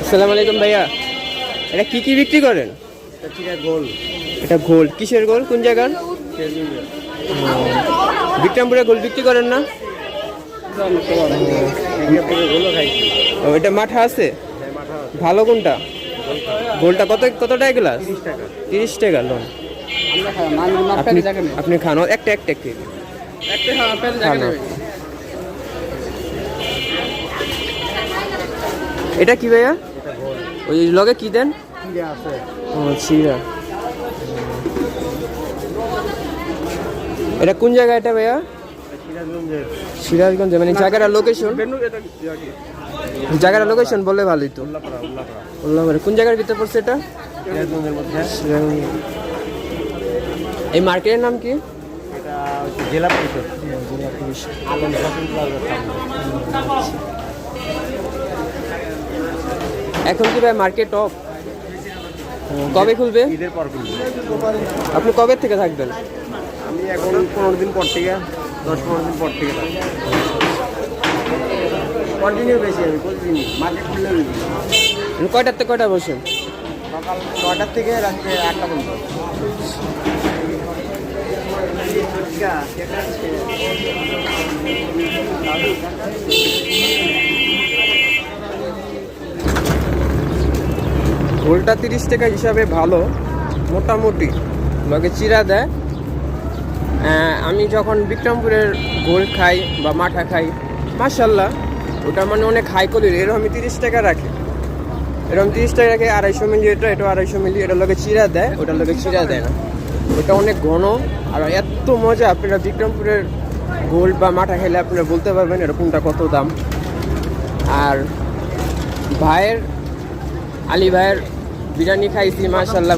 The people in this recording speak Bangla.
আসসালামু আলাইকুম ভাইয়া, এটা কি কি বিক্রি করেন? গোল এটা গোল্ড, কিসের গোল্ড, কোন জায়গার? বিক্রমপুরে গোল্ড বিক্রি করেন না? ও, এটা মাঠা আছে? ভালো কোনটা? গোল্ডটা কত কত টাকা গ্লাস? 30 টাকা লোন। আপনি খান একটা একটা একটা খান। এটা কি ভাইয়া? ওই লগে কি দেন? ও চিরা। এটা কোন জায়গা এটা ভাইয়া? সিরাজগঞ্জে, মানে জায়গাটার লোকেশন? জায়গাটার লোকেশন বললে ভালোই তো। উল্লাপাড়া কোন জায়গার ভিতরে পড়ছে এটা? সিরাজগঞ্জ। এই মার্কেটের নাম কি? জেলা পরিষদ। এখন কি ভাই মার্কেট অফ? কবে খুলবে? ঈদের পর খুলবে। আপনি কবে থেকে থাকবেন? আমি এখন 15 দিন পর থেকে, 10-15 দিন পর থেকে কন্টিনিউ বেশি। আমি প্রতিদিন মার্কেট খুললে কয়টার থেকে কয়টা বসেন? সকাল 9টার থেকে রাত্রে 8টা পর্যন্ত। গোলটা 30 টাকা হিসাবে ভালো, মোটামুটি লগে চিরা দেয়। আমি যখন বিক্রমপুরের গোল খাই বা মাঠা খাই, মাশাল্লাহ ওটা মানে অনেক হাই কোয়ালিটি। এরকম আমি 30 টাকা রাখি, এরকম 30 টাকা রাখে। 250 মিলি এটা, এটা 250 মিলি। এটার লগে চিরা দেয়, ওটার লগে চিরা দেয় না। ওটা অনেক ঘন আর এত মজা। আপনারা বিক্রমপুরের গোল বা মাঠা খেলে আপনারা বলতে পারবেন এরকমটা কত দাম। আর ভাইয়ের, আলী ভাইয়ের বিরিয়ানি খাইছি, মাশাল্লাহ।